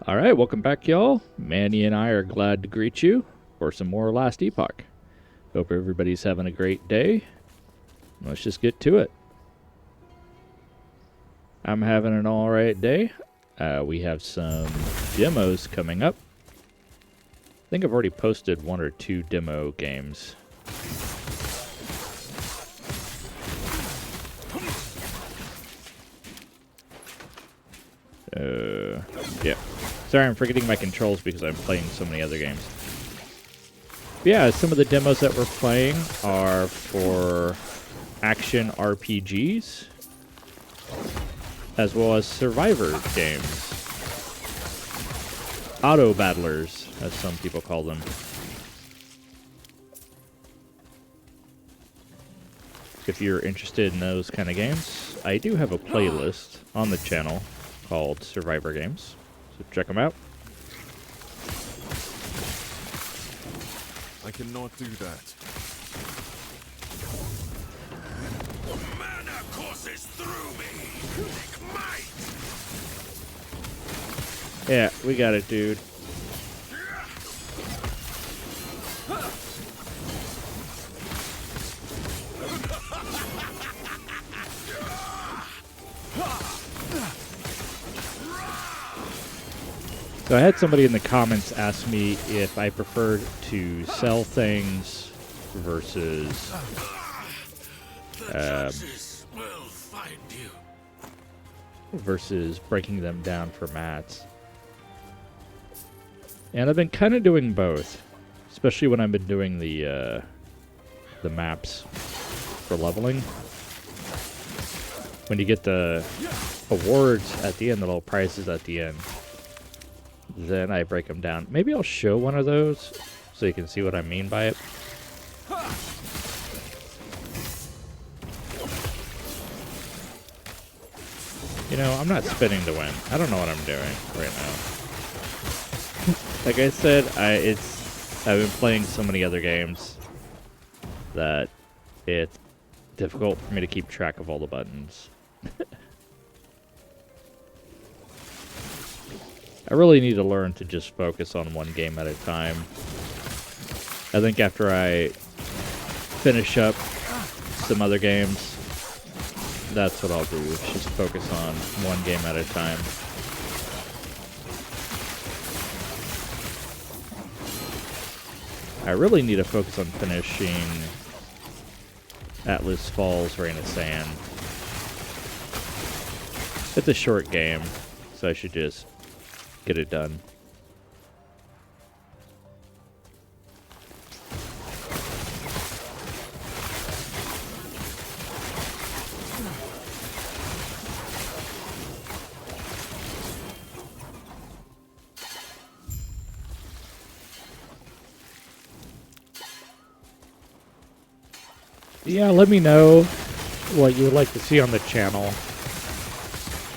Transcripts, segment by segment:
All right, welcome back, y'all. Manny and I are glad to greet you for some more Last Epoch. Hope everybody's having a great day. Let's just get to it. I'm having an alright day. We have some demos coming up. I think I've already posted one or two demo games. Yeah. Sorry, I'm forgetting my controls because I'm playing so many other games. But yeah, some of the demos that we're playing are for action RPGs, as well as survivor games. Auto battlers, as some people call them. If you're interested in those kind of games, I do have a playlist on the channel called Survivor Games, so check them out. I cannot do that. Mana courses through me. Might. Yeah, we got it, dude. So I had somebody in the comments ask me if I preferred to sell things versus versus breaking them down for mats. And I've been kind of doing both, especially when I've been doing the maps for leveling. When you get the awards at the end, the little prizes at the end, then I break them down. Maybe I'll show one of those so you can see what I mean by it. You know, I'm not spinning to win. I don't know what I'm doing right now. Like I said, I've been playing so many other games that it's difficult for me to keep track of all the buttons. I really need to learn to just focus on one game at a time. I think after I finish up some other games, that's what I'll do, is just focus on one game at a time. I really need to focus on finishing Atlas Falls Rain of Sand. It's a short game, so I should just get it done. Yeah, let me know what you would like to see on the channel.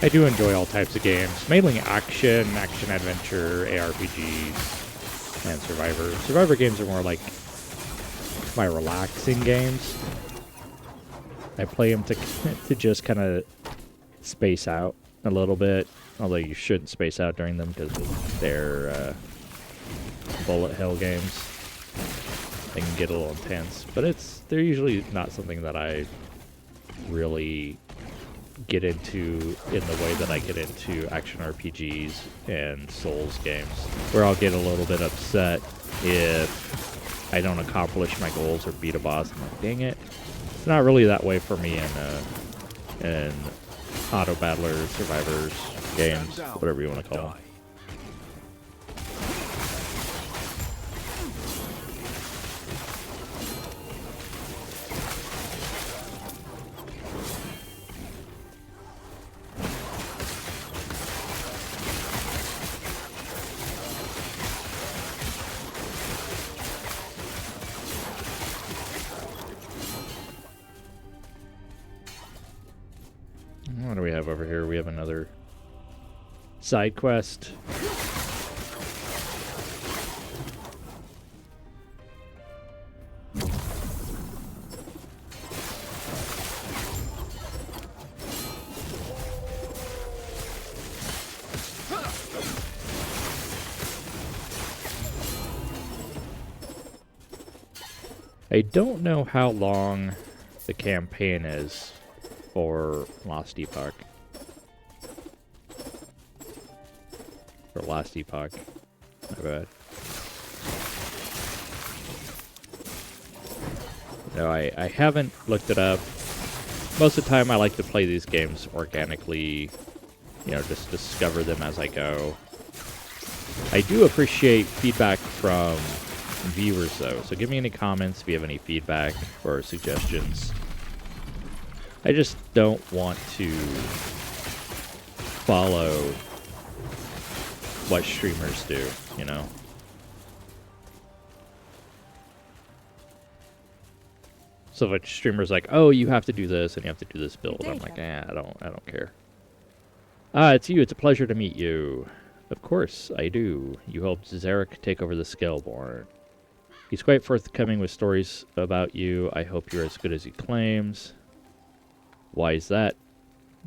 I do enjoy all types of games, mainly action adventure, ARPGs, and Survivor. Survivor games are more like my relaxing games. I play them to just kind of space out a little bit, although you shouldn't space out during them because they're bullet hell games. They can get a little intense, but they're usually not something that I really get into in the way that I get into action RPGs and Souls games, where I'll get a little bit upset if I don't accomplish my goals or beat a boss. I'm like, dang it. It's not really that way for me in auto battlers, survivors, games, whatever you want to call them. What do we have over here? We have another side quest. I don't know how long the campaign is for Last Epoch. For Last Epoch. My bad. No, I haven't looked it up. Most of the time I like to play these games organically, you know, just discover them as I go. I do appreciate feedback from viewers though, so give me any comments if you have any feedback or suggestions. I just don't want to follow what streamers do, you know? So if a streamer's like, oh, you have to do this and you have to do this build, I'm like, I don't care. Ah, it's you. It's a pleasure to meet you. Of course, I do. You helped Zarek take over the Scaleborn. He's quite forthcoming with stories about you. I hope you're as good as he claims. Why is that?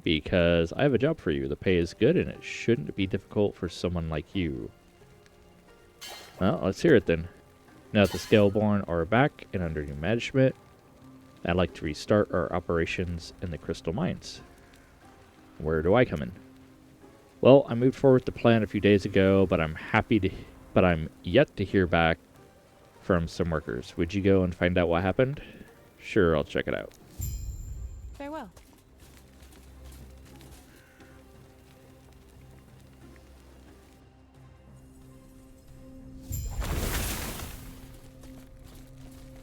Because I have a job for you. The pay is good and it shouldn't be difficult for someone like you. Well, let's hear it then. Now that the Scaleborn are back and under new management, I'd like to restart our operations in the crystal mines. Where do I come in? Well, I moved forward with the plan a few days ago, but I'm yet to hear back from some workers. Would you go and find out what happened? Sure, I'll check it out. Farewell.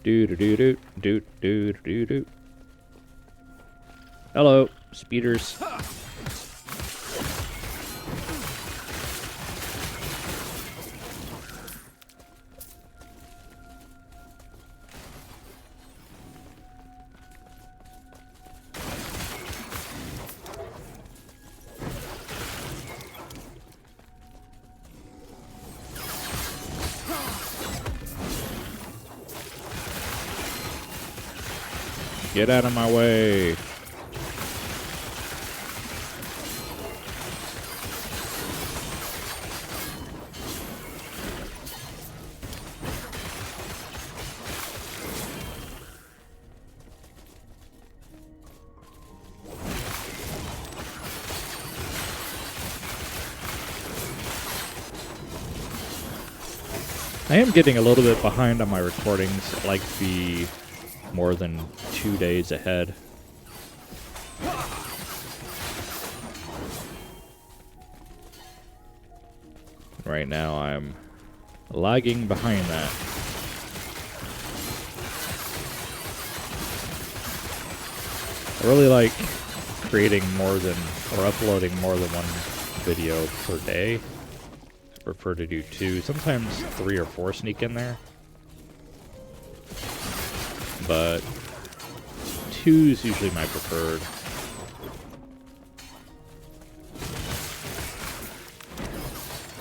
Do. Hello, speeders. Get out of my way. I am getting a little bit behind on my recordings. I like to be more than 2 days ahead. Right now I'm lagging behind that. I really like creating more than, or uploading more than one video per day. I prefer to do 2, sometimes 3 or 4 sneak in there. But 2 is usually my preferred.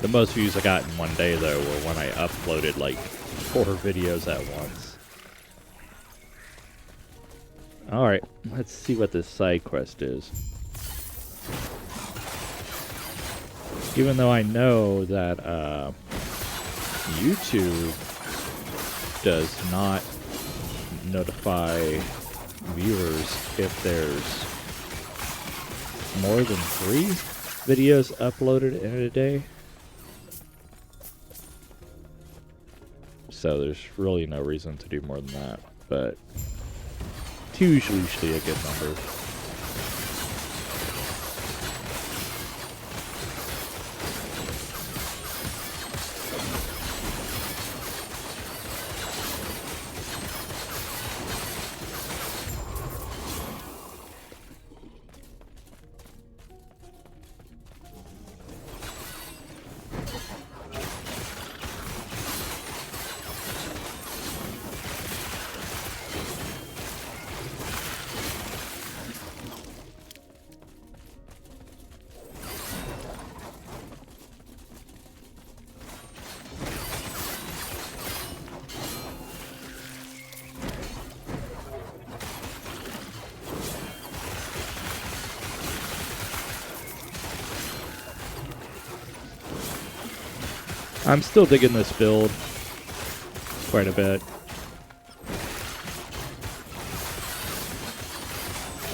The most views I got in one day, though, were when I uploaded like 4 videos at once. Alright, let's see what this side quest is. Even though I know that YouTube does not notify viewers if there's more than 3 videos uploaded in a day. So there's really no reason to do more than that, but 2 is usually a good number. I'm still digging this build quite a bit.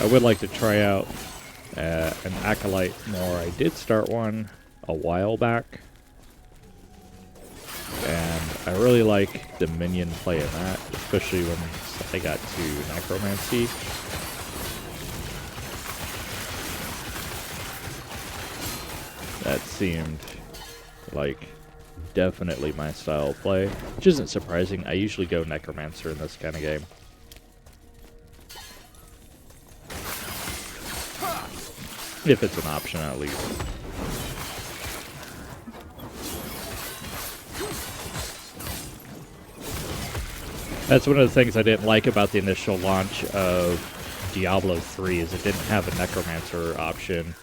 I would like to try out an Acolyte more. I did start one a while back. And I really like the minion play in that, especially when I got to Necromancy. That seemed like definitely my style of play, which isn't surprising. I usually go Necromancer in this kind of game. If it's an option, at least. That's one of the things I didn't like about the initial launch of Diablo 3 is it didn't have a Necromancer option.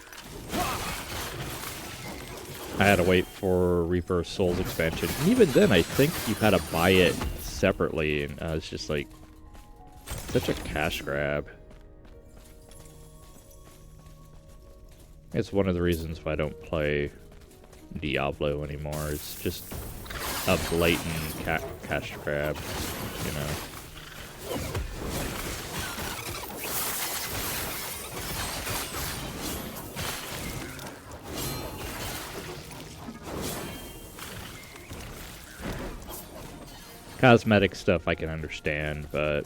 I had to wait for Reaper of Souls expansion. And even then, I think you had to buy it separately, and it's just like such a cash grab. It's one of the reasons why I don't play Diablo anymore. It's just a blatant cash grab, you know. Cosmetic stuff I can understand, but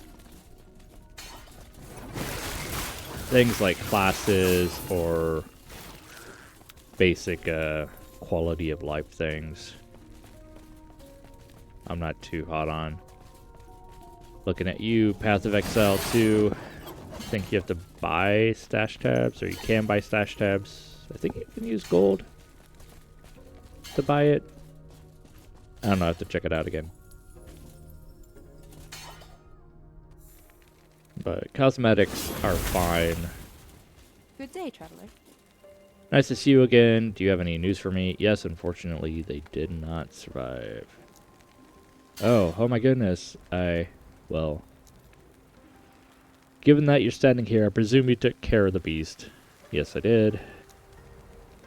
things like classes or basic quality of life things, I'm not too hot on. Looking at you, Path of Exile 2. I think you have to buy stash tabs, or you can buy stash tabs. I think you can use gold to buy it. I don't know, I have to check it out again. But cosmetics are fine. Good day, traveler. Nice to see you again. Do you have any news for me? Yes, unfortunately, they did not survive. Oh my goodness. Well, given that you're standing here, I presume you took care of the beast. Yes, I did.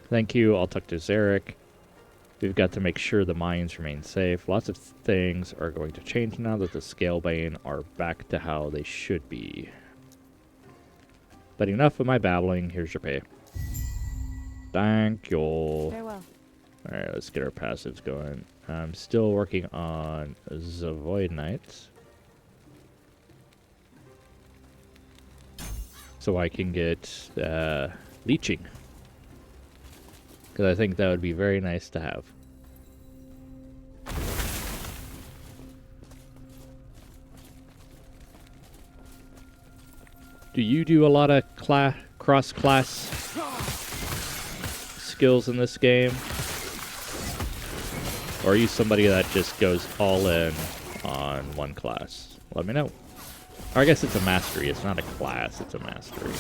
Thank you. I'll talk to Zarek. We've got to make sure the mines remain safe. Lots of things are going to change now that the Scalebane are back to how they should be. But enough of my babbling. Here's your pay. Thank you. Farewell. Alright, let's get our passives going. I'm still working on the Void Knights, so I can get leeching. Because I think that would be very nice to have. Do you do a lot of cross-class skills in this game? Or are you somebody that just goes all in on one class? Let me know. Or I guess it's a mastery. It's not a class, it's a mastery.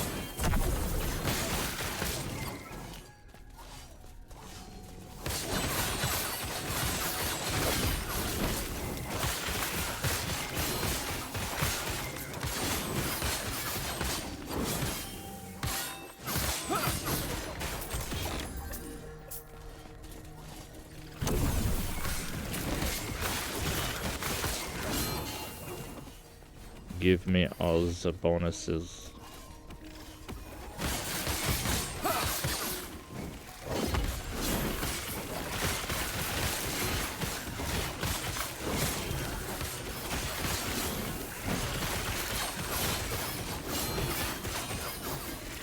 Give me all the bonuses.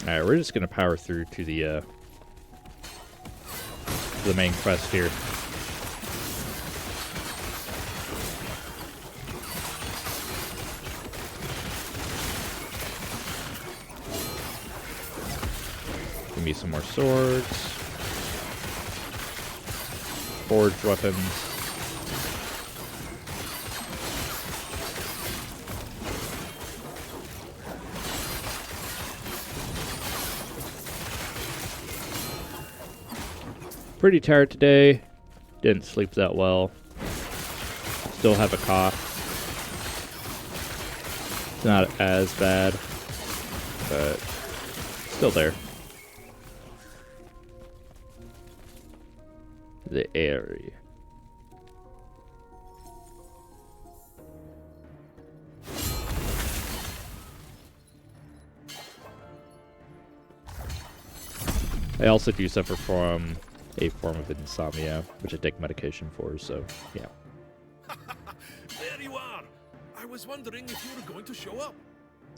Alright, we're just gonna power through to the main quest here. Give me some more swords. Forged weapons. Pretty tired today. Didn't sleep that well. Still have a cough. It's not as bad, but still there. The area. I also do suffer from a form of insomnia, which I take medication for, so yeah. There you are. I was wondering if you were going to show up.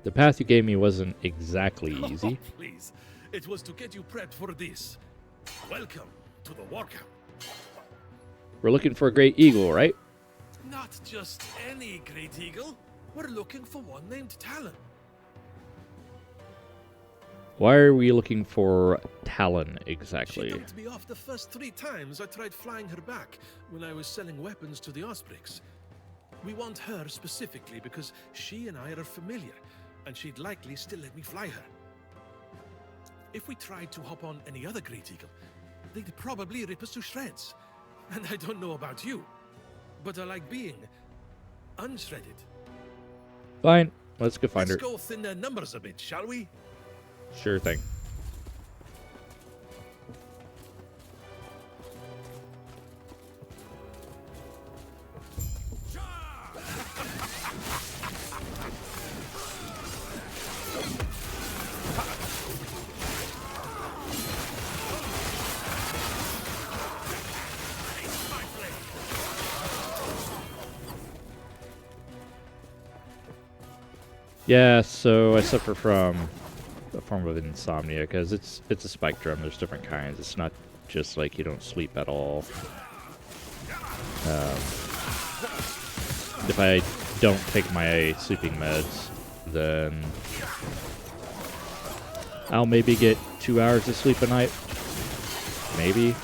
The path you gave me wasn't exactly easy. Oh, please. It was to get you prepped for this. Welcome to the war camp. We're looking for a great eagle, right? Not just any great eagle. We're looking for one named Talon. Why are we looking for Talon She exactly? dumped me off the first 3 times I tried flying her back when I was selling weapons to the Ospreys. We want her specifically because she and I are familiar, and she'd likely still let me fly her. If we tried to hop on any other Great Eagle, they'd probably rip us to shreds. And I don't know about you, but I like being unshredded. Fine, let's go find Let's her. go thin their numbers a bit, shall we? Sure thing. Yeah, so I suffer from a form of insomnia because it's a spectrum. There's different kinds. It's not just like you don't sleep at all. If I don't take my sleeping meds, then I'll maybe get 2 hours of sleep a night. Maybe.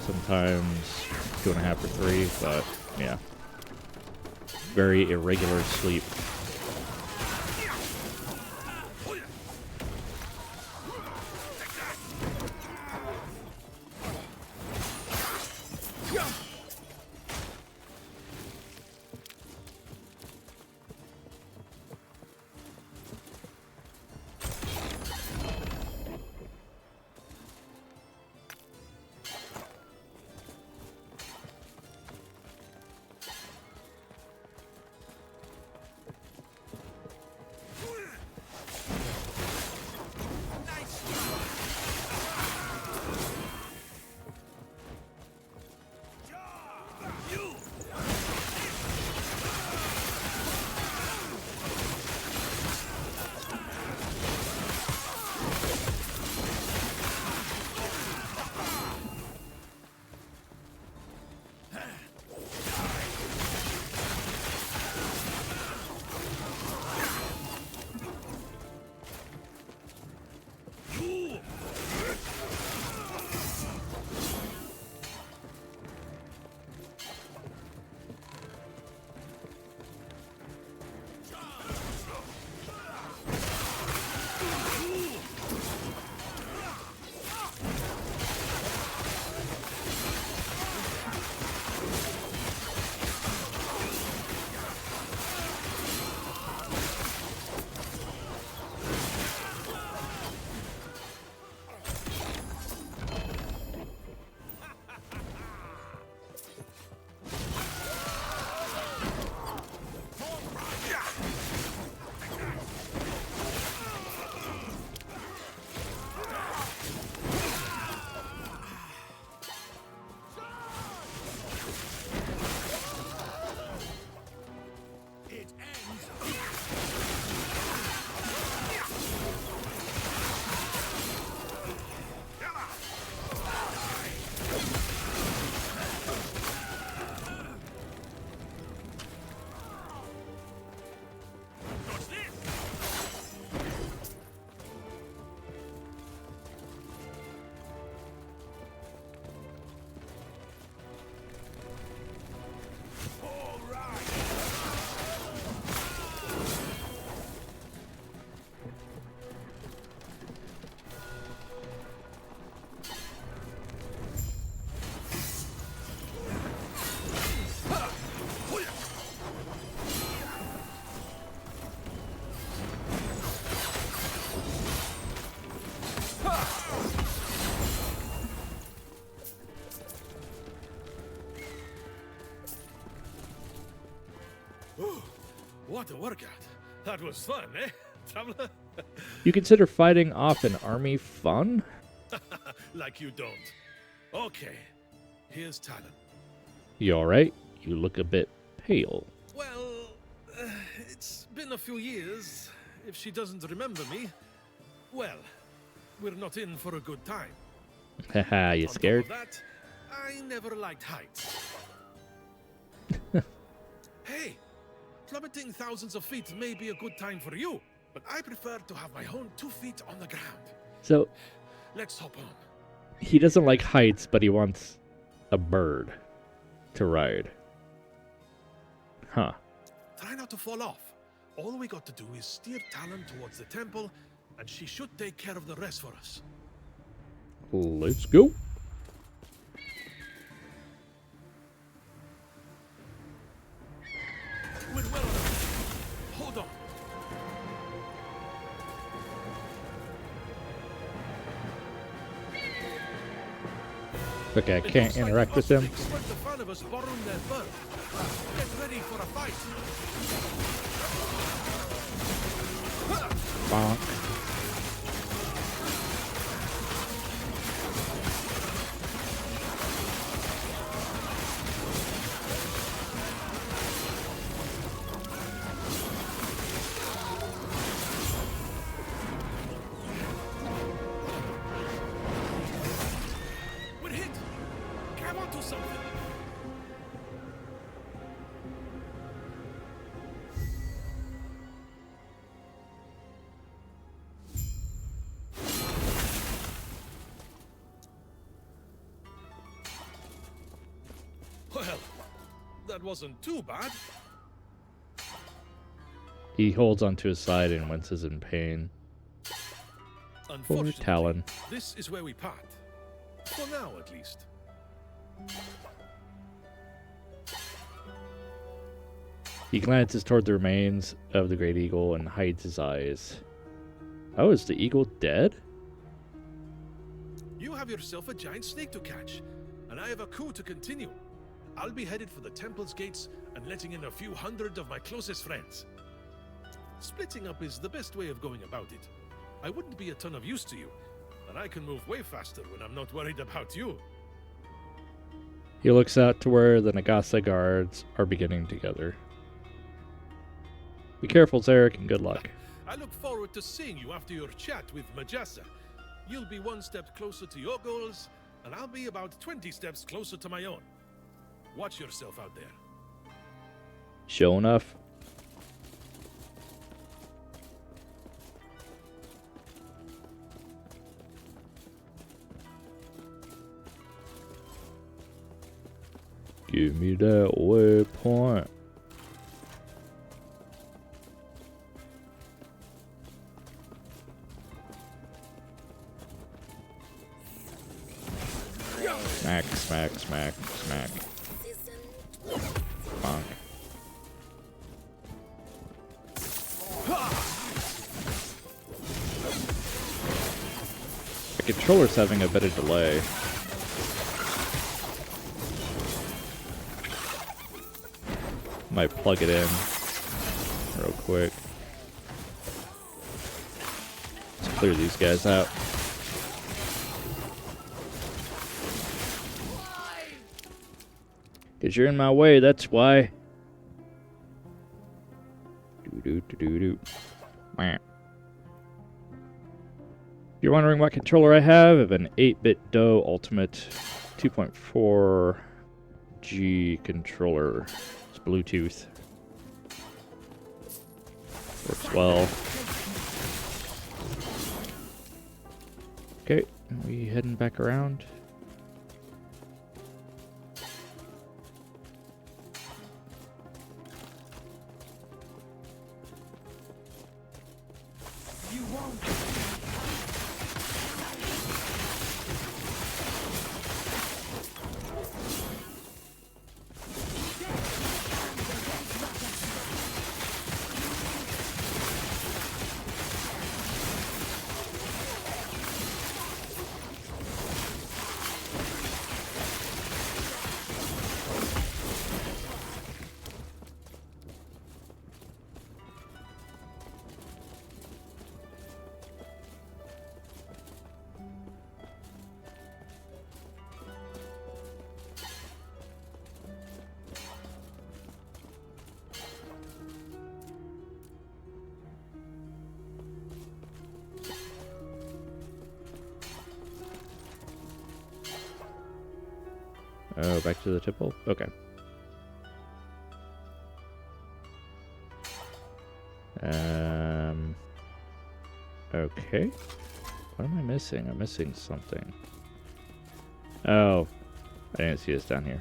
Sometimes 2.5 or 3, but yeah. Very irregular sleep. What a workout. That was fun, eh, Traveler? You consider fighting off an army fun? Like you don't. Okay, here's Talon. You alright? You look a bit pale. Well, it's been a few years. If she doesn't remember me, well, we're not in for a good time. Haha, you On scared? top of that, I never liked heights. Hey, plummeting thousands of feet may be a good time for you, but I prefer to have my own 2 feet on the ground. So, Let's hop on. he doesn't like heights, but he wants a bird to ride. Huh. Try not to fall off. All we got to do is steer Talon towards the temple, and she should take care of the rest for us. Let's go. We're well on our way. Hold on. Okay, I It can't looks like interact the with them. Ostrix weren't a fan of us borrowing their bird. Get ready for a fight. Bonk. We're hit. Grab onto something. Well, that wasn't too bad. He holds onto his side and winces in pain. Poor Unfortunately, Talon. this is where we part. For now, at least. He glances toward the remains of the great eagle and hides his eyes. Oh, is the eagle dead? You have yourself a giant snake to catch, and I have a coup to continue. I'll be headed for the temple's gates and letting in a few hundred of my closest friends. Splitting up is the best way of going about it. I wouldn't be a ton of use to you, but I can move way faster when I'm not worried about you. He looks out to where the Nagasa guards are beginning together. Be careful, Zarek, and good luck. I look forward to seeing you after your chat with Majasa. You'll be one step closer to your goals, and I'll be about 20 steps closer to my own. Watch yourself out there. Sure enough. Give me that waypoint. Smack, smack, smack, smack. Bonk. The controller's having a bit of delay. Might plug it in real quick. Let's clear these guys out. Cause you're in my way, that's why. Doo-doo-doo-doo-doo. Wah. If you're wondering what controller I have an 8-bit DOE Ultimate 2.4G controller. It's Bluetooth. Works well. Okay, are we heading back around? Oh, back to the tipple? Okay. Okay. What am I missing? I'm missing something. Oh, I didn't see this down here.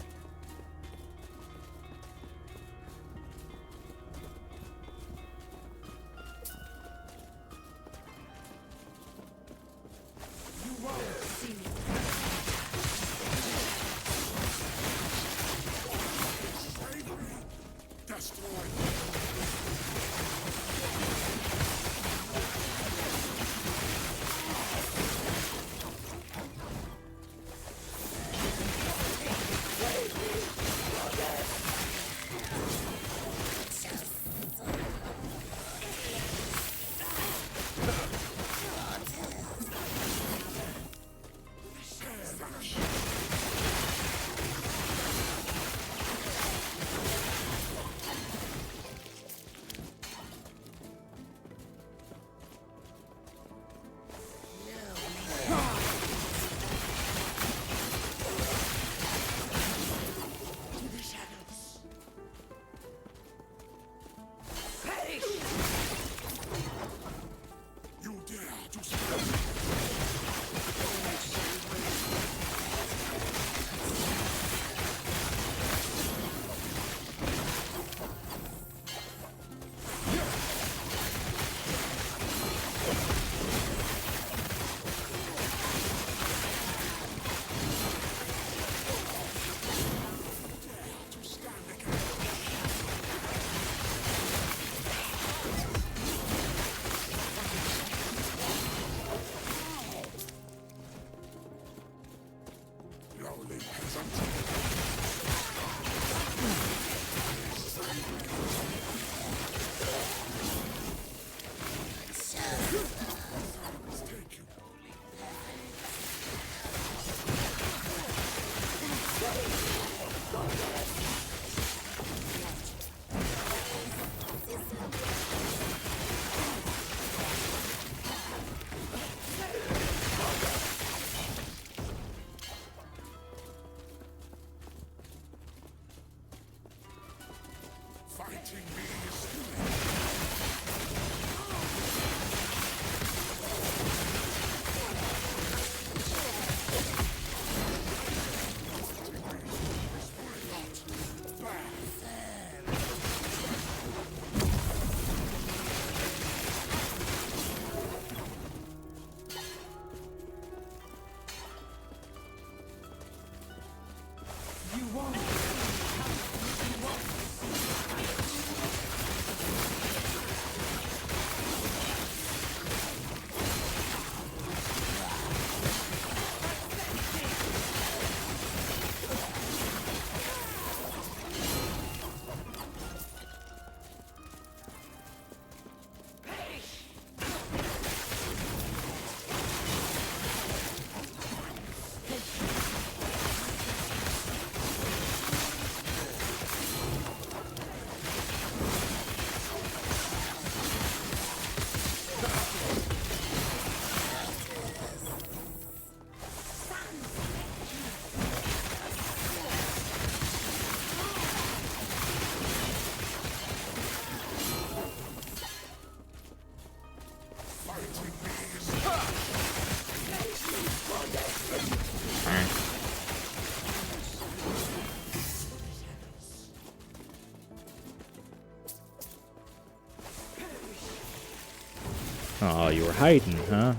Oh, you were hiding, huh?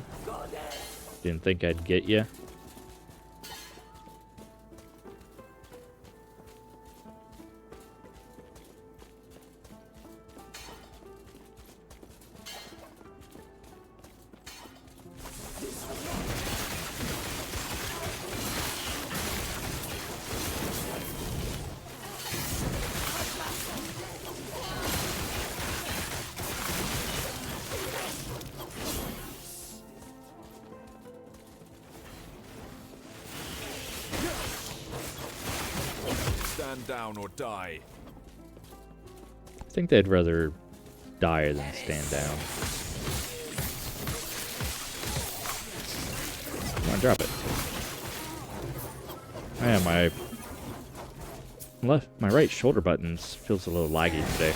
Didn't think I'd get you. Stand down or die. I think they'd rather die than stand down. Come on, drop it. Man, my My right shoulder buttons feels a little laggy today.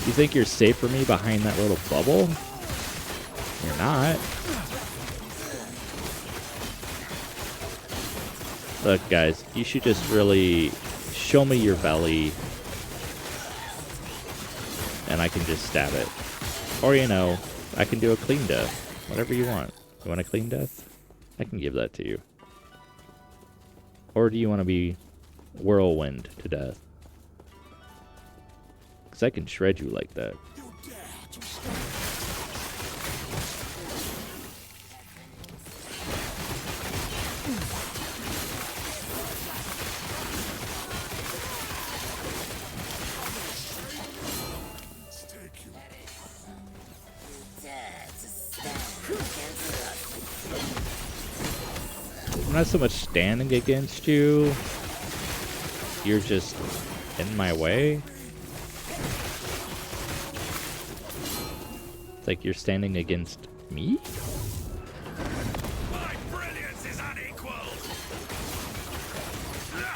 You think you're safe from me behind that little bubble? You're not. Look, guys, you should just really show me your belly, and I can just stab it. Or, you know, I can do a clean death. Whatever you want. You want a clean death? I can give that to you. Or do you want to be whirlwind to death? Because I can shred you like that. I'm not so much standing against you. You're just in my way. It's like you're standing against me? My brilliance is unequaled.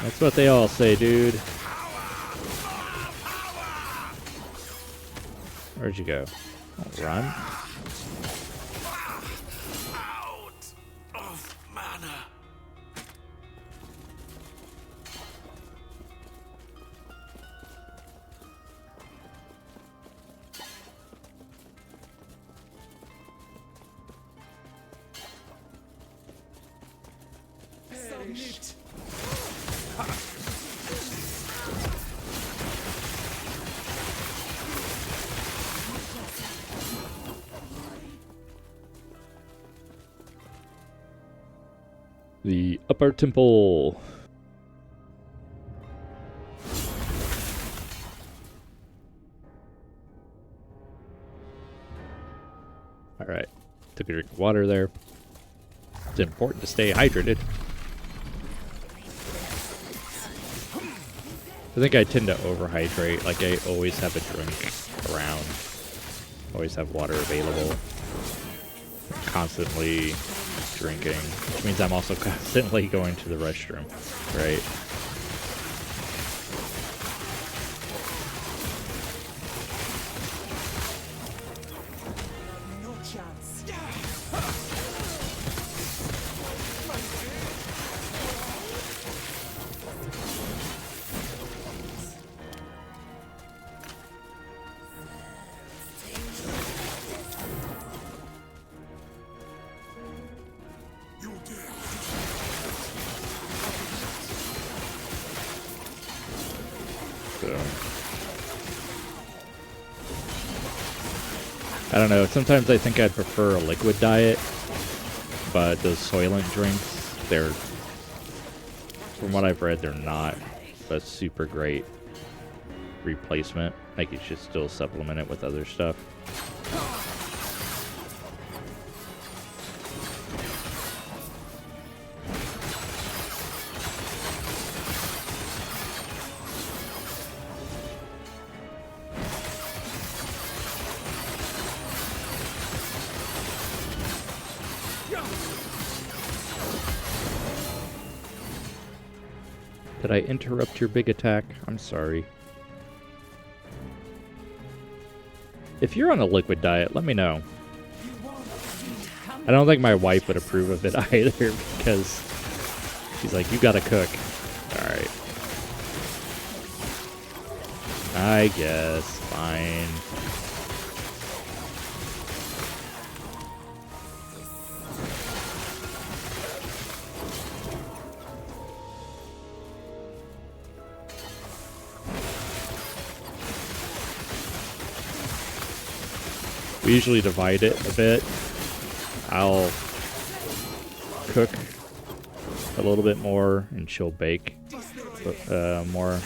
That's what they all say, dude. Where'd you go? Oh, run. Out of mana. Submit. The upper temple. Alright. Took a drink of water there. It's important to stay hydrated. I think I tend to overhydrate, like I always have a drink around. Always have water available. Constantly drinking, which means I'm also constantly going to the restroom, right? No chance. So I don't know, sometimes I think I'd prefer a liquid diet, but those Soylent drinks, they're, from what I've read, they're not a super great replacement. Like, you should still supplement it with other stuff. Did I interrupt your big attack? I'm sorry. If you're on a liquid diet, let me know. I don't think my wife would approve of it either, because she's like, you gotta cook. Alright. I guess. Fine. We usually divide it a bit. I'll cook a little bit more, and she'll bake more.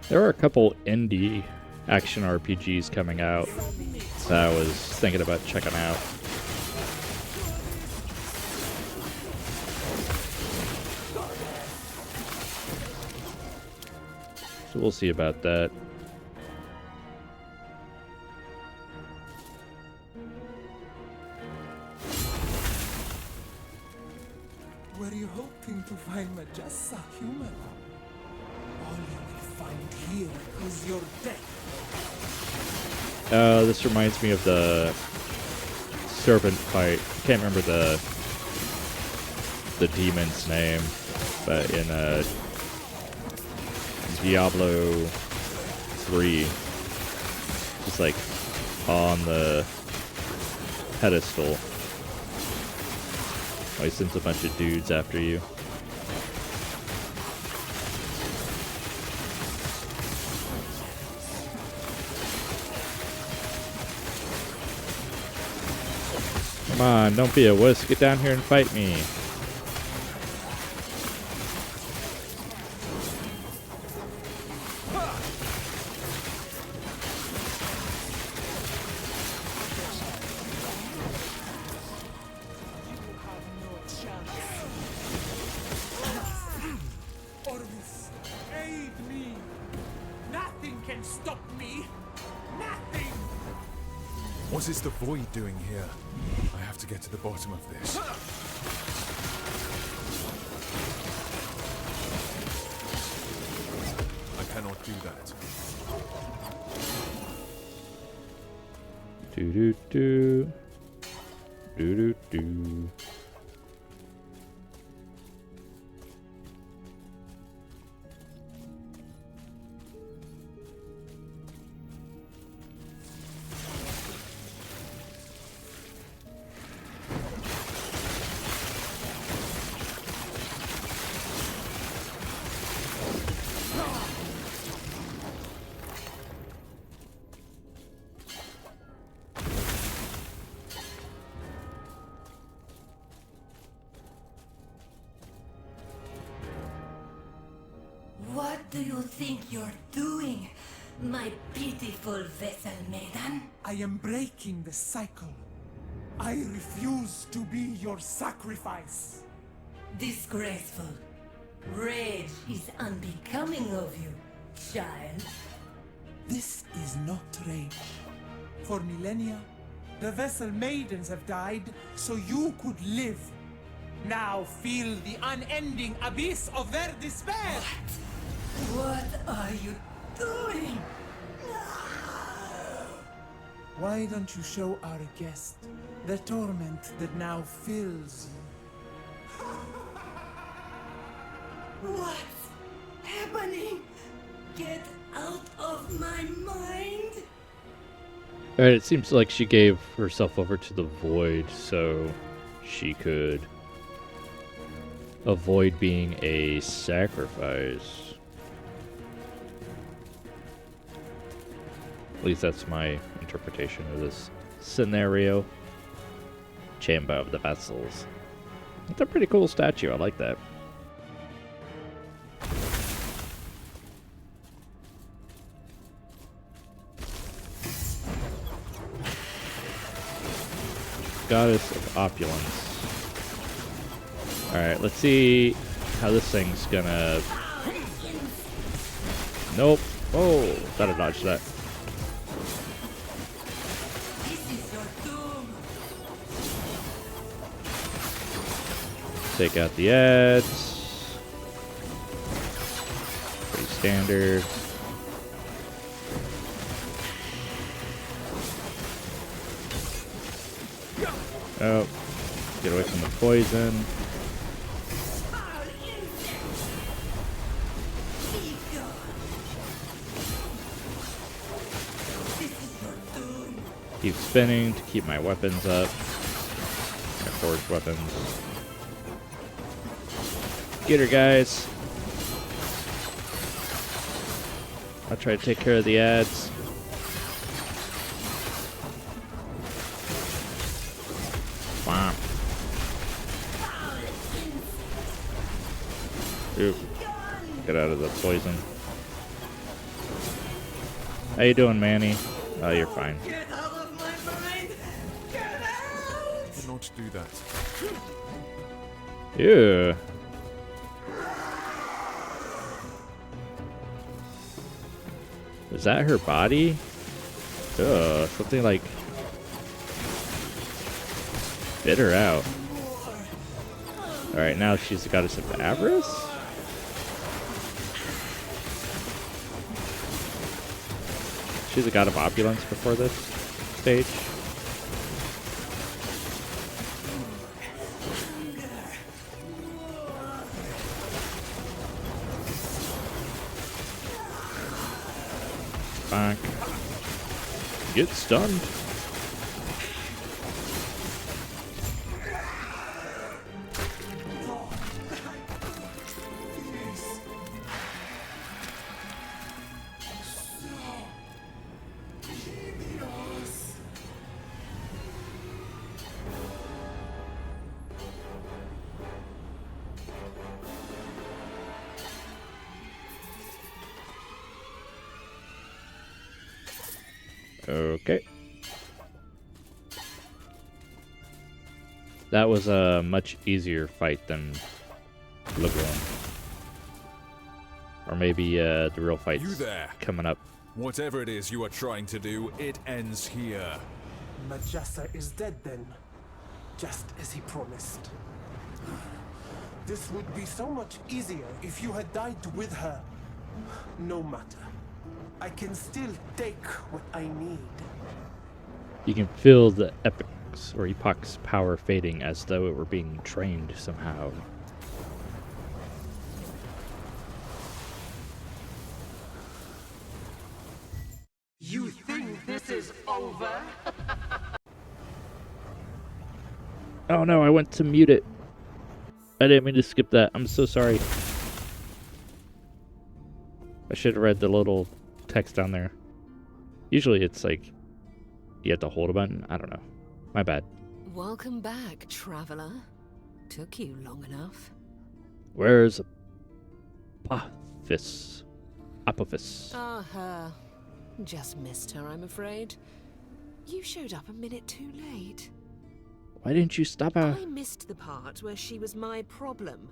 There are a couple indie action RPGs coming out that I was thinking about checking out. So we'll see about that. Were you hoping to find me just a human? All you will find here is your death. This reminds me of the serpent fight. I can't remember the demon's name, but in Diablo 3, just like on the pedestal. Oh, he sends a bunch of dudes after you. Come on, don't be a wuss. Get down here and fight me. Orvis, aid me! Nothing can stop me! Nothing! What is the void doing here? I have to get to the bottom of this. I cannot do that. Do do do. Do do do. do you think you're doing, my beautiful vessel maiden? I am breaking the cycle. I refuse to be your sacrifice. Disgraceful. Rage is unbecoming of you, child. This is not rage. For millennia, the vessel maidens have died so you could live. Now feel the unending abyss of their despair! What are you doing? Why don't you show our guest the torment that now fills you? What's happening? Get out of my mind! Alright, it seems like she gave herself over to the void so she could avoid being a sacrifice. At least that's my interpretation of this scenario. Chamber of the Vessels. It's a pretty cool statue, I like that. Goddess of Opulence. Alright, let's see how this thing's gonna... Nope. Oh, thought I dodged that. This is your doom! Take out the ads. Pretty standard. Oh, get away from the poison. Keep spinning to keep my weapons up. My forged weapons. Get her, guys. I'll try to take care of the ads. Wow. Oop. Get out of the poison. How you doing, Manny? Oh, you're fine. Get out of my mind! Get out! Did not do that. Ew. Is that her body? Ugh, something like bit her out. Alright, now she's the goddess of avarice? She's a god of opulence before this stage. Back. Get stunned. Okay. That was a much easier fight than Lagoon. Or maybe the real fight's You there. coming up. Whatever it is you are trying to do, it ends here. Majessa is dead then, just as he promised. This would be so much easier if you had died with her. No matter. I can still take what I need. You can feel the Epic's or Epoch's power fading as though it were being drained somehow. You think this is over? Oh no, I went to mute it. I didn't mean to skip that. I'm so sorry. I should have read the little text down there. Usually it's like you have to hold a button. I don't know. My bad. Welcome back, traveler. Took you long enough. Where's Apophis? Apophis. Ah, her. Just missed her, I'm afraid. You showed up a minute too late. Why didn't you stop her? I missed the part where she was my problem.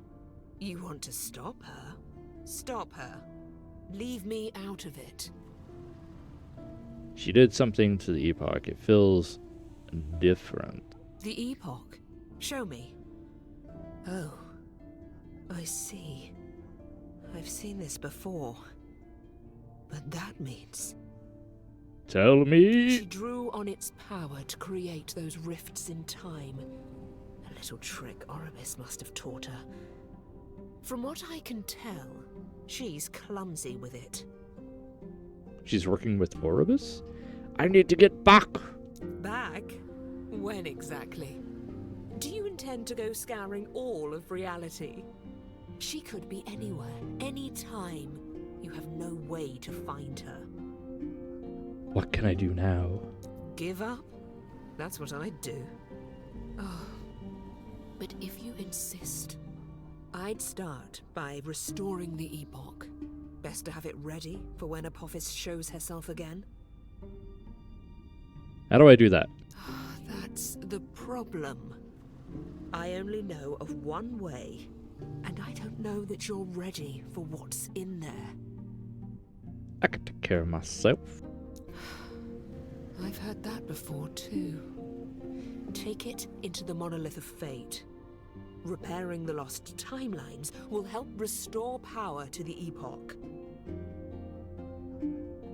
You want to stop her? Stop her. Leave me out of it. She did something to the Epoch. It feels different. The Epoch? Show me. Oh, I see. I've seen this before. But that means... Tell me. She drew on its power to create those rifts in time. A little trick Oribus must have taught her. From what I can tell, she's clumsy with it. She's working with Oribus? I need to get back. Back? When exactly? Do you intend to go scouring all of reality? She could be anywhere, anytime. You have no way to find her. What can I do now? Give up? That's what I'd do. Oh. But if you insist, I'd start by restoring the Epoch. Best to have it ready for when Apophis shows herself again. How do I do that? That's the problem. I only know of one way, and I don't know that you're ready for what's in there. I can take care of myself. I've heard that before, too. Take it into the Monolith of Fate. Repairing the lost timelines will help restore power to the Epoch.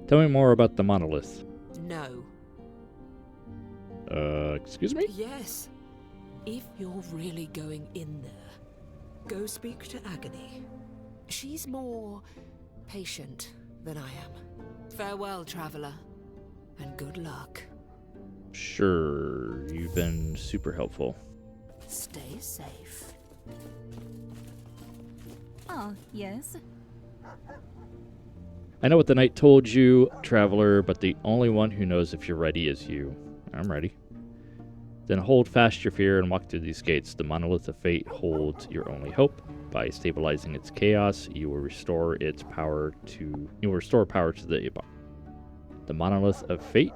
Tell me more about the monolith. No. Excuse me? Yes. If you're really going in there, go speak to Agony. She's more patient than I am. Farewell, traveler, and good luck. Sure, you've been super helpful. Stay safe. Oh, yes. I know what the knight told you, traveler, but the only one who knows if you're ready is you. I'm ready. Then hold fast your fear and walk through these gates. The Monolith of Fate holds your only hope. By stabilizing its chaos, you will restore power to the Epoch. The Monolith of Fate.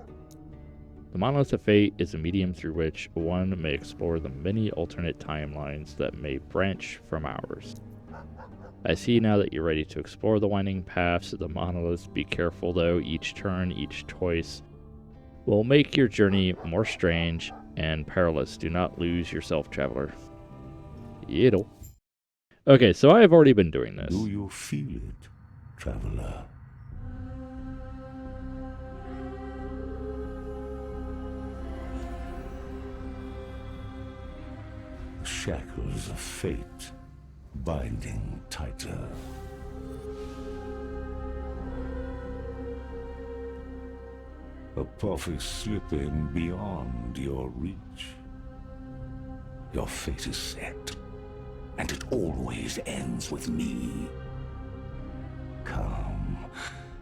The Monolith of Fate is a medium through which one may explore the many alternate timelines that may branch from ours. I see now that you're ready to explore the winding paths of the Monolith. Be careful though, each turn, each choice will make your journey more strange and perilous. Do not lose yourself, traveler. It'll. Okay, so I have already been doing this. Do you feel it, traveler? The shackles of fate binding tighter. Apophis slipping beyond your reach. Your fate is set, and it always ends with me. Come,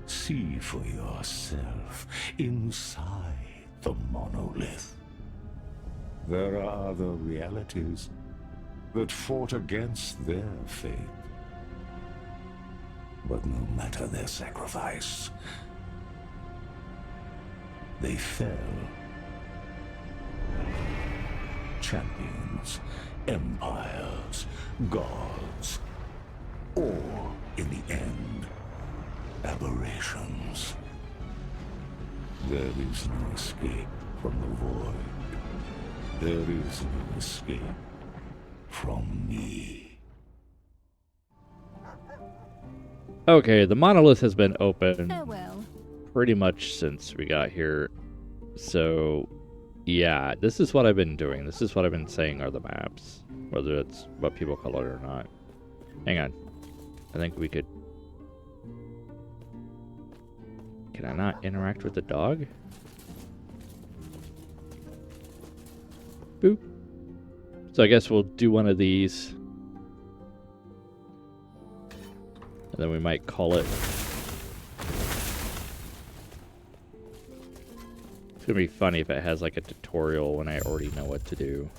see for yourself inside the monolith. There are other realities that fought against their fate. But no matter their sacrifice, they fell. Champions, empires, gods, or, in the end, aberrations. There is no escape from the void. There is no escape from me. Okay, the monolith has been open Farewell. pretty much since we got here. So, yeah, this is what I've been doing. This is what I've been saying are the maps. Whether it's what people call it or not. Hang on. I think we could... Can I not interact with the dog? Boop. So I guess we'll do one of these. And then we might call it. It's gonna be funny if it has like a tutorial when I already know what to do.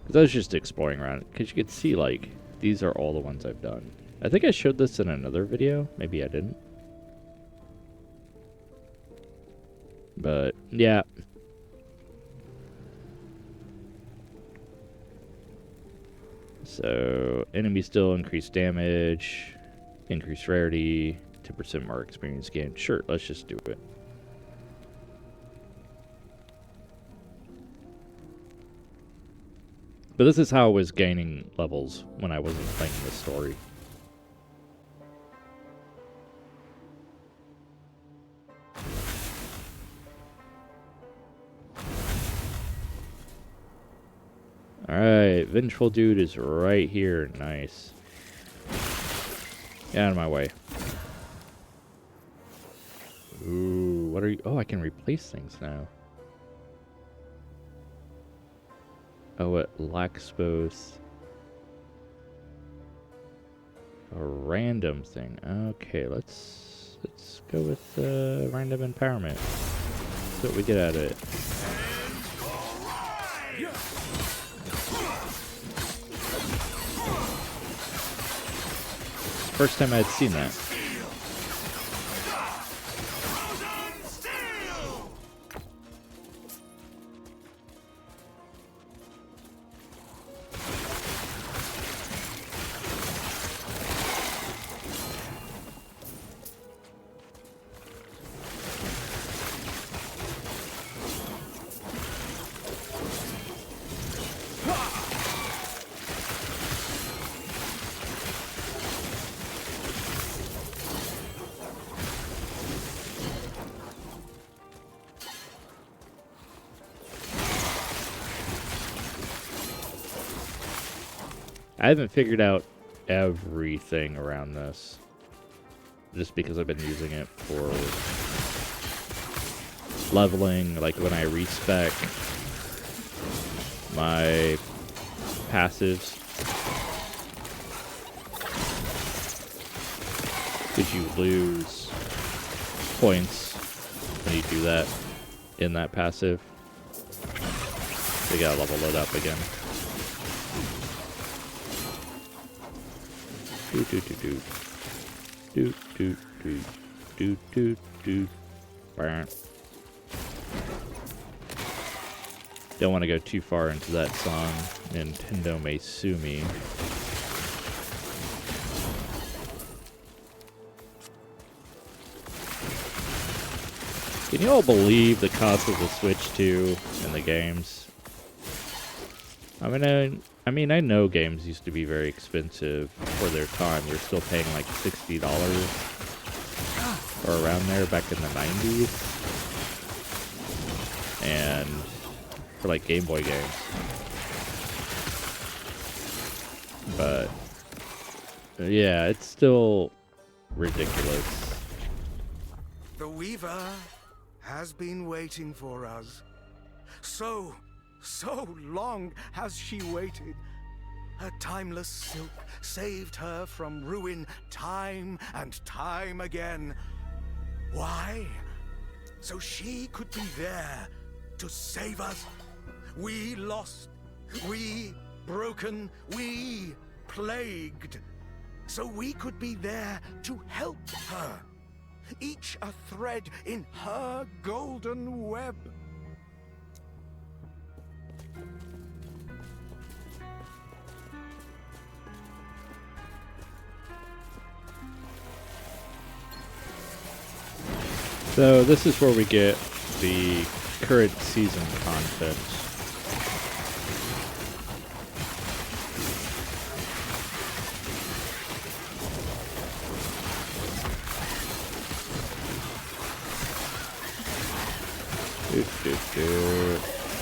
Because I was just exploring around. Because you can see like, these are all the ones I've done. I think I showed this in another video. Maybe I didn't. But, yeah. So, enemies still increase damage, increase rarity, 10% more experience gain. Sure, let's just do it. But this is how I was gaining levels when I wasn't playing the story. Alright, Vengeful Dude is right here. Nice. Get out of my way. Ooh, what are you? Oh, I can replace things now. Oh, it lacks both a random thing. Okay, let's go with random empowerment. That's what we get out of it. First time I'd seen that. I haven't figured out everything around this, just because I've been using it for leveling, like when I respec my passives. Because you lose points when you do that in that passive. You gotta level it up again. Don't want to go too far into that song. Nintendo may sue me. Can you all believe the cost of the Switch 2 in the games? I mean, I know games used to be very expensive for their time. You're still paying like $60 or around there back in the 90s. And for like Game Boy games. But yeah, it's still ridiculous. The Weaver has been waiting for us. So long has she waited. Her timeless silk saved her from ruin time and time again. Why? So she could be there to save us. We lost, we broken, we plagued. So we could be there to help her. Each a thread in her golden web. So this is where we get the current season content.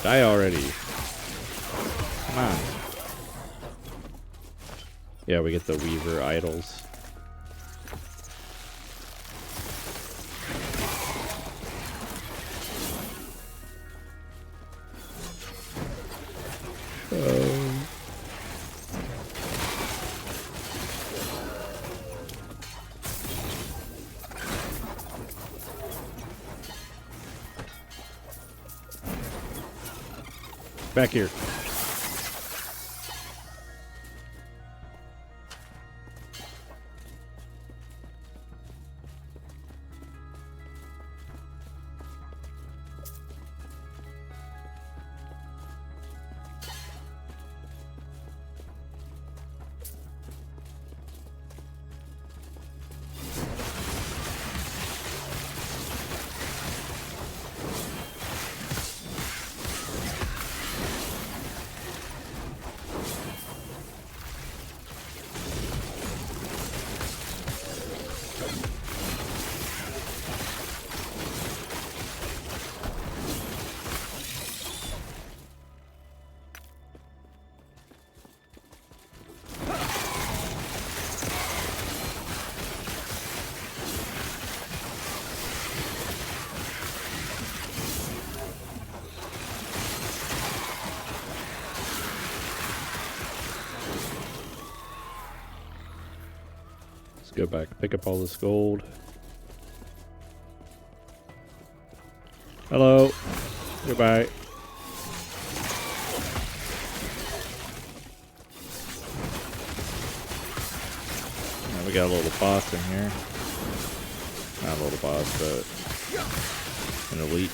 Die already. Come on. Yeah, we get the Weaver idols. Back here. go back and pick up all this gold. Hello. Goodbye. Now we got a little boss in here. Not a little boss, but an elite.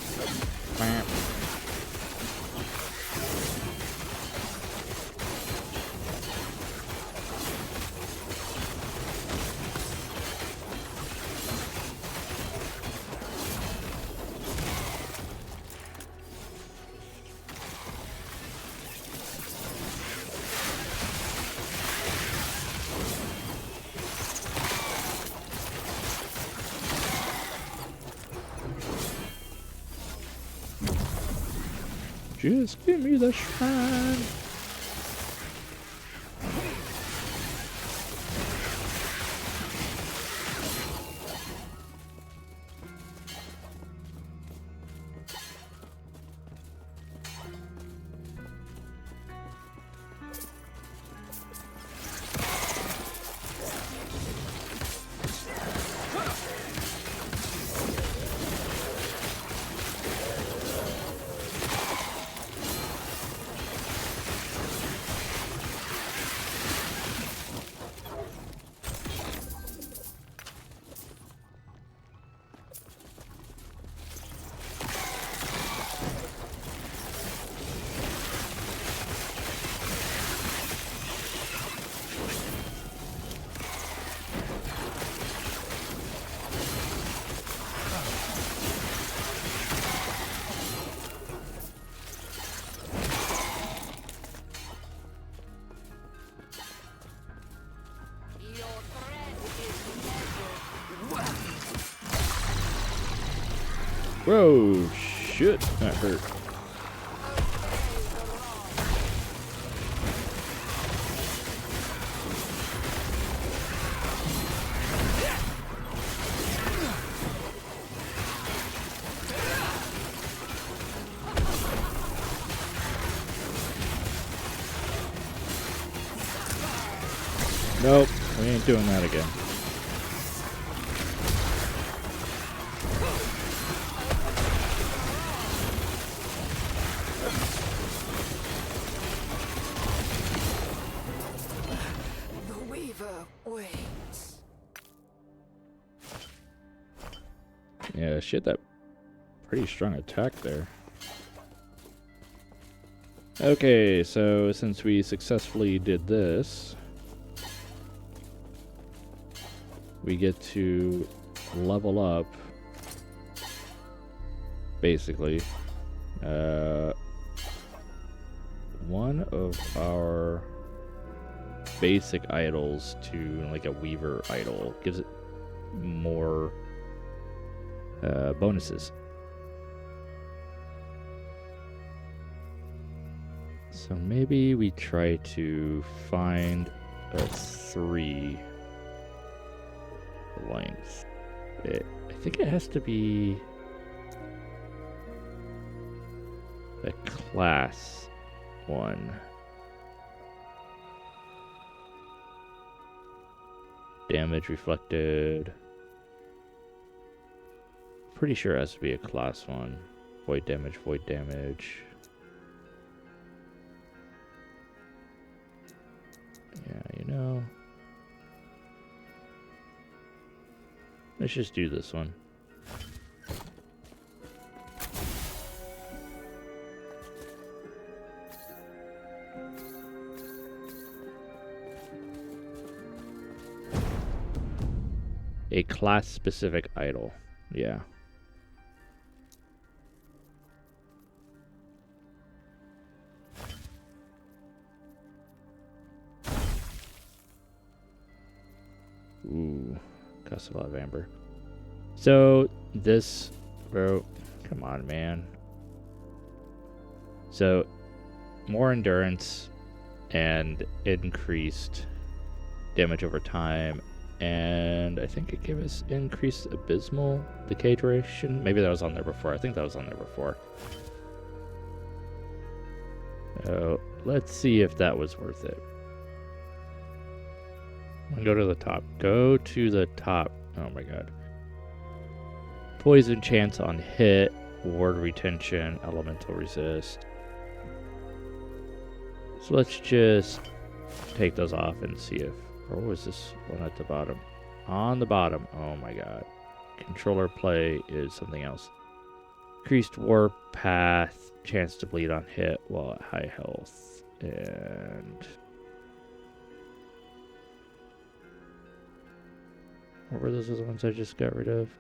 Just give me the shrine. Whoa, shit, that hurt. Nope, we ain't doing that again. Yeah, she had that pretty strong attack there. Okay, so since we successfully did this, we get to level up, basically, one of our basic idols to like a weaver idol. Gives it more bonuses. So maybe we try to find a 3 length. I think it has to be a class 1. Damage reflected. Pretty sure it has to be a class 1. Void damage, void damage. Yeah, you know. Let's just do this one. A class-specific idol. Yeah. Ooh, costs a lot of amber. So this, bro, come on, man. So more endurance and increased damage over time, and I think it gave us increased abysmal decay duration. Maybe that was on there before. I think that was on there before. Let's see if that was worth it. Go to the top. Go to the top. Oh my god. Poison chance on hit. Ward retention. Elemental resist. So let's just take those off and see if... Or was this one at the bottom? On the bottom. Oh my god. Controller play is something else. Increased warp path. Chance to bleed on hit while at high health. And... what were those other ones I just got rid of?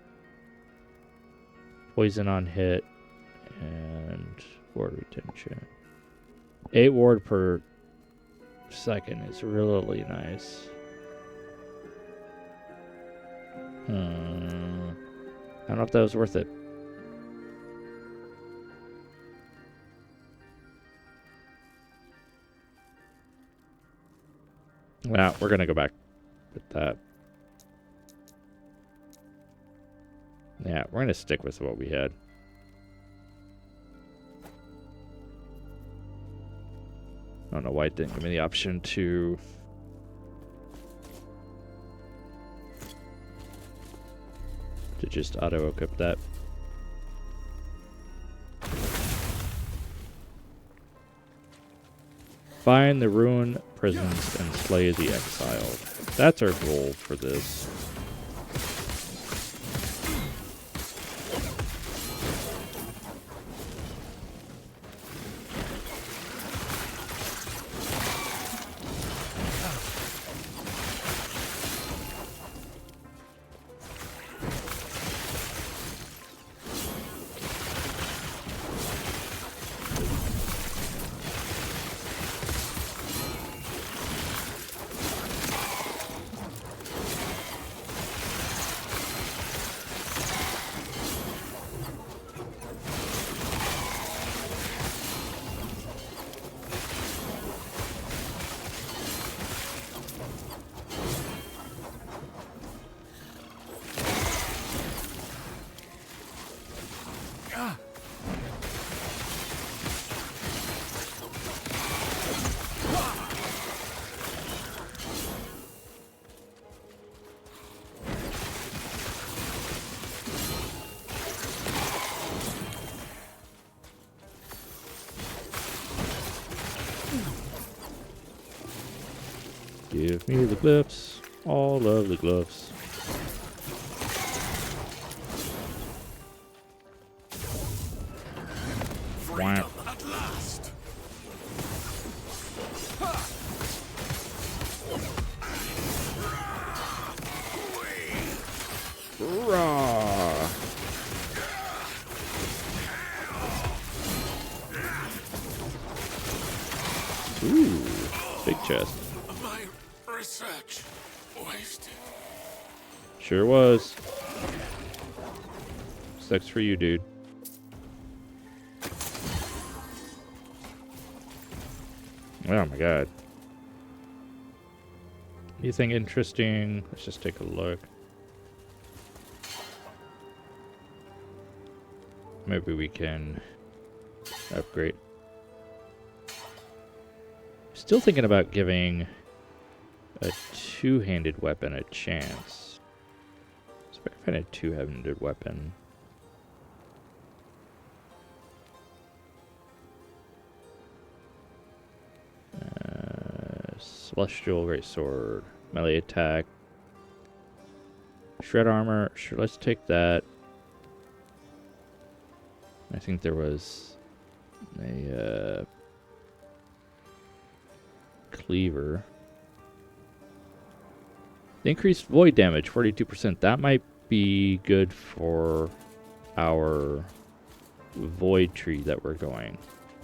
Poison on hit and ward retention. 8 ward per second is really nice. I don't know if that was worth it. Well, we're gonna go back with that. Yeah, we're gonna stick with what we had. I don't know why it didn't give me the option to just auto-equip that. Find the ruined prisons and slay the exiled. That's our goal for this. Give me the glyphs. All of the glyphs. Freedom at last. Raw. Ooh, big chest. My research wasted. Sure was. Sucks for you, dude. Oh my god. Anything interesting? Let's just take a look. Maybe we can upgrade. Still thinking about giving a two-handed weapon a chance. So if I can find a two-handed weapon. Celestial Greatsword. Melee attack. Shred armor. Sure, let's take that. I think there was a cleaver. The increased void damage, 42%. That might be good for our void tree that we're going.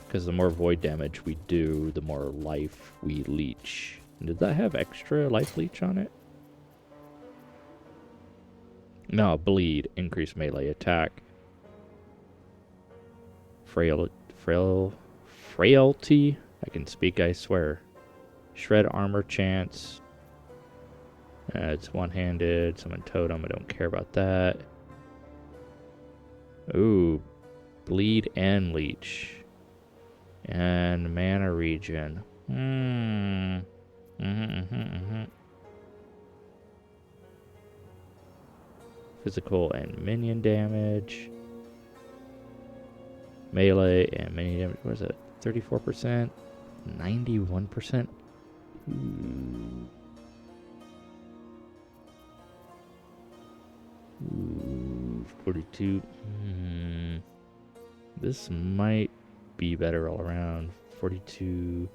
Because the more void damage we do, the more life we leech. Did that have extra life leech on it? No, bleed. Increased melee attack. Frailty. I can speak, I swear. Shred armor chance. It's one-handed. Summon totem. I don't care about that. Ooh. Bleed and leech. And mana regen. physical and minion damage. Melee and minion damage. What is it? 34%? 91%? Ooh. Ooh, 42. This might be better all around. 42.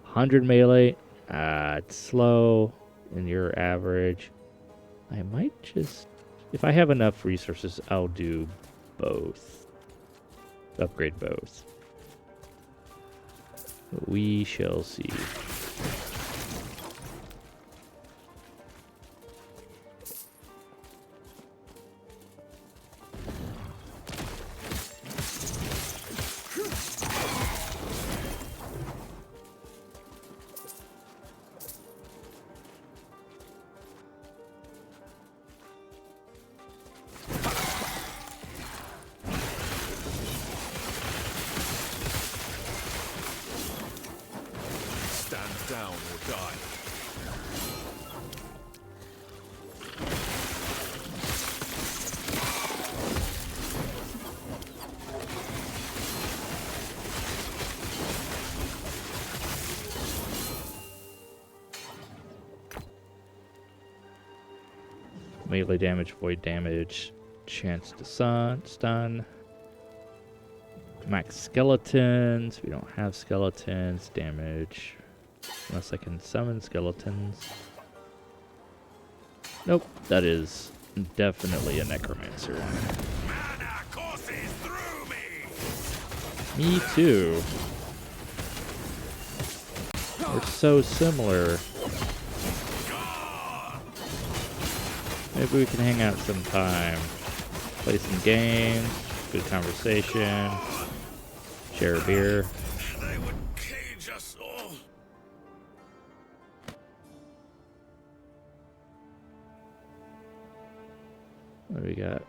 100 melee. It's slow. And your average. I might just... If I have enough resources, I'll do both. Upgrade both. We shall see. Stand down or die. Melee damage, void damage, chance to stun. Max skeletons. We don't have skeletons. Damage. Unless I can summon skeletons. Nope. That is definitely a necromancer. Mana courses through me. Me too. We're so similar. Maybe we can hang out sometime. Play some games. Good conversation. Share a beer. They would cage us all. What do we got?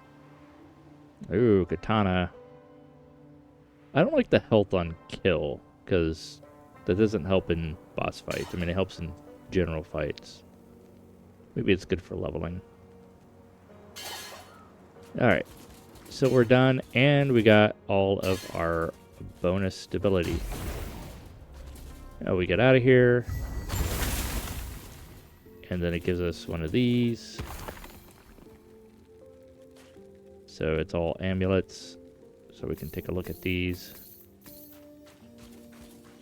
Ooh, katana. I don't like the health on kill, because that doesn't help in boss fights. I mean, it helps in general fights. Maybe it's good for leveling. Alright. So we're done, and we got all of our bonus stability. Now we get out of here. And then it gives us one of these. So it's all amulets. So we can take a look at these.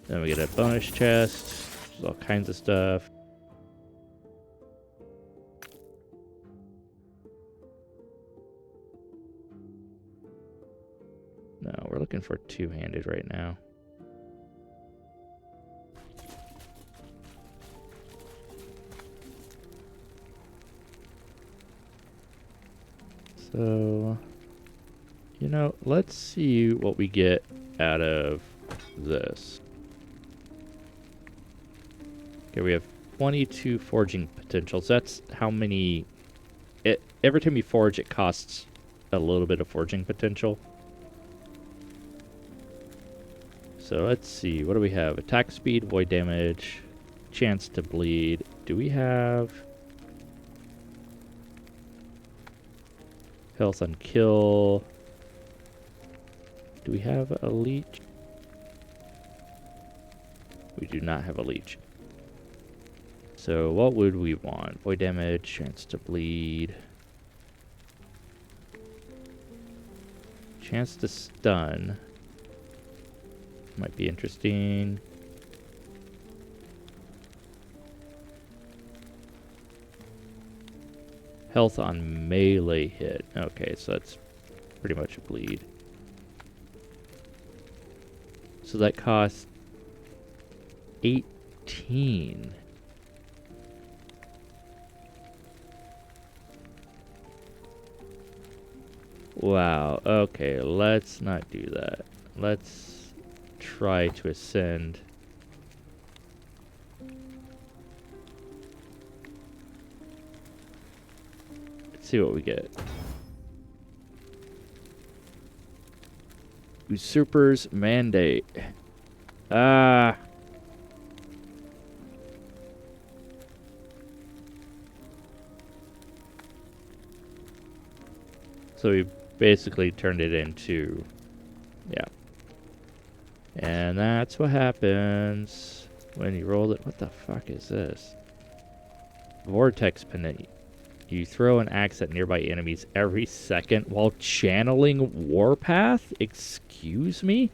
Then we get a bonus chest. There's all kinds of stuff. No, we're looking for two-handed right now. So, you know, let's see what we get out of this. Okay, we have 22 forging potentials. That's how many... every time you forge, it costs a little bit of forging potential. So let's see, what do we have? Attack speed, void damage, chance to bleed. Do we have health on kill? Do we have a leech? We do not have a leech. So what would we want? Void damage, chance to bleed. Chance to stun. Might be interesting. Health on melee hit. Okay, so that's pretty much a bleed. So that costs 18. Wow, okay, let's not do that. Let's try to ascend. Let's see what we get. Usurper's Mandate. Ah. So we basically turned it into, yeah. And that's what happens when you roll it. What the fuck is this? Vortex Pendant. You throw an axe at nearby enemies every second while channeling Warpath? Excuse me?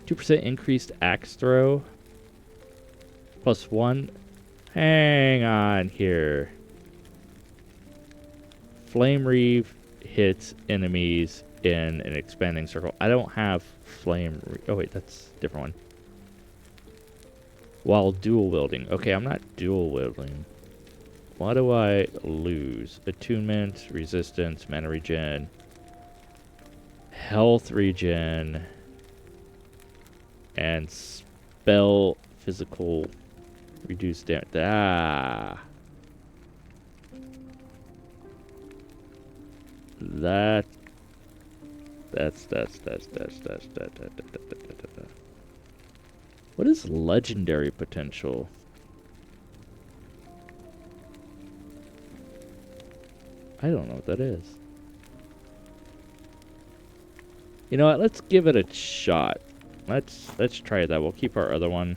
2% increased axe throw. +1. Hang on here. Flame Reeve hits enemies in an expanding circle. I don't have Flame Reeve. Oh wait, that's a different one. While dual wielding. Okay, I'm not dual wielding. Why do I lose? Attunement, resistance, mana regen, health regen, and spell physical reduced damage. Ah. That's. What is legendary potential? I don't know what that is. You know what? Let's give it a shot. Let's try that. We'll keep our other one.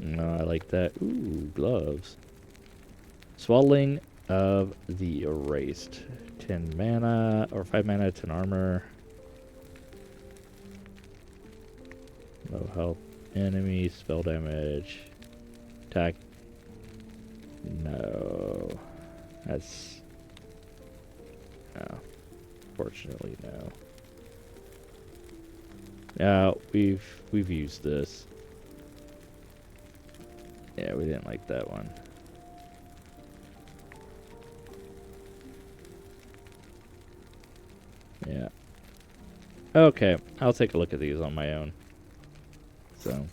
No, I like that. Ooh, gloves. Swelling of the Erased. 10 mana, or 5 mana, 10 armor. Low health enemy, spell damage. Attack. No. That's... no. Fortunately, no. Yeah, we've used this. Yeah, we didn't like that one. Yeah. Okay, I'll take a look at these on my own. So.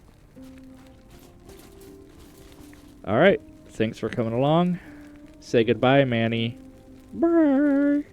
Alright, thanks for coming along. Say goodbye, Manny. Bye.